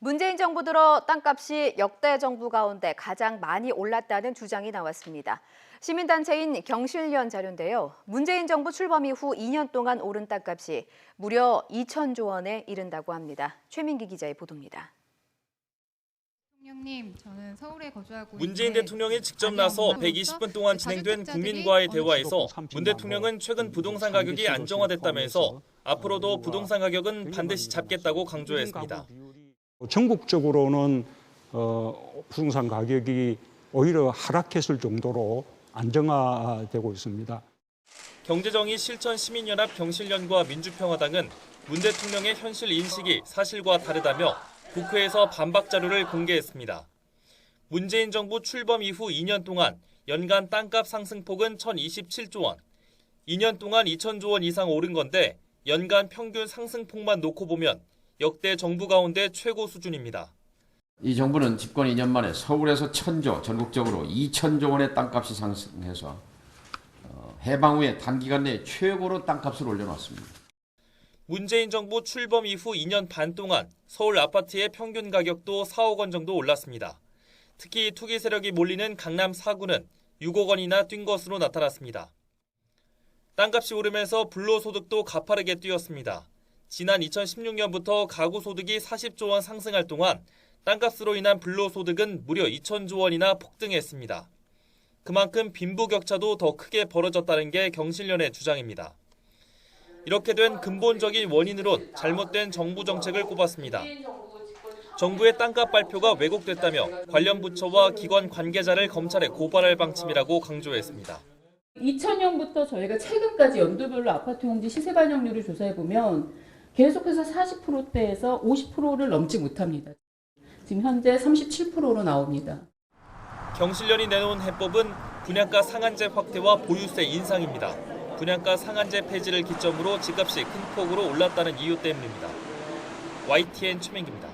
문재인 정부 들어 땅값이 역대 정부 가운데 가장 많이 올랐다는 주장이 나왔습니다. 시민단체인 경실련 자료인데요. 문재인 정부 출범 이후 2년 동안 오른 땅값이 무려 2천조 원에 이른다고 합니다. 최민기 기자의 보도입니다. 대통령님, 저는 서울에 거주하고 문재인 대통령이 직접 나서 120분 동안 진행된 국민과의 대화에서 문 대통령은 최근 부동산 가격이 안정화됐다면서 앞으로도 부동산 가격은 반드시 잡겠다고 강조했습니다. 전국적으로는 부동산 가격이 오히려 하락했을 정도로 안정화되고 있습니다. 경제정의 실천시민연합 경실련과 민주평화당은 문 대통령의 현실 인식이 사실과 다르다며 국회에서 반박 자료를 공개했습니다. 문재인 정부 출범 이후 2년 동안 연간 땅값 상승폭은 1,027조 원, 2년 동안 2천조 원 이상 오른 건데 연간 평균 상승폭만 놓고 보면 역대 정부 가운데 최고 수준입니다. 이 정부는 집권 2년 만에 서울에서 1,000조, 전국적으로 2천조 원의 땅값이 상승해서 해방 후에 단기간 내에 최고로 땅값을 올려놨습니다. 문재인 정부 출범 이후 2년 반 동안 서울 아파트의 평균 가격도 4억 원 정도 올랐습니다. 특히 투기 세력이 몰리는 강남 4구는 6억 원이나 뛴 것으로 나타났습니다. 땅값이 오르면서 불로소득도 가파르게 뛰었습니다. 지난 2016년부터 가구 소득이 40조 원 상승할 동안 땅값으로 인한 불로소득은 무려 2천조 원이나 폭등했습니다. 그만큼 빈부격차도 더 크게 벌어졌다는 게 경실련의 주장입니다. 이렇게 된 근본적인 원인으론 잘못된 정부 정책을 꼽았습니다. 정부의 땅값 발표가 왜곡됐다며 관련 부처와 기관 관계자를 검찰에 고발할 방침이라고 강조했습니다. 2000년부터 저희가 최근까지 연도별로 아파트 용지 시세 반영률을 조사해보면 계속해서 40%대에서 50%를 넘지 못합니다. 지금 현재 37%로 나옵니다. 경실련이 내놓은 해법은 분양가 상한제 확대와 보유세 인상입니다. 분양가 상한제 폐지를 기점으로 집값이 큰 폭으로 올랐다는 이유 때문입니다. YTN 최민기입니다.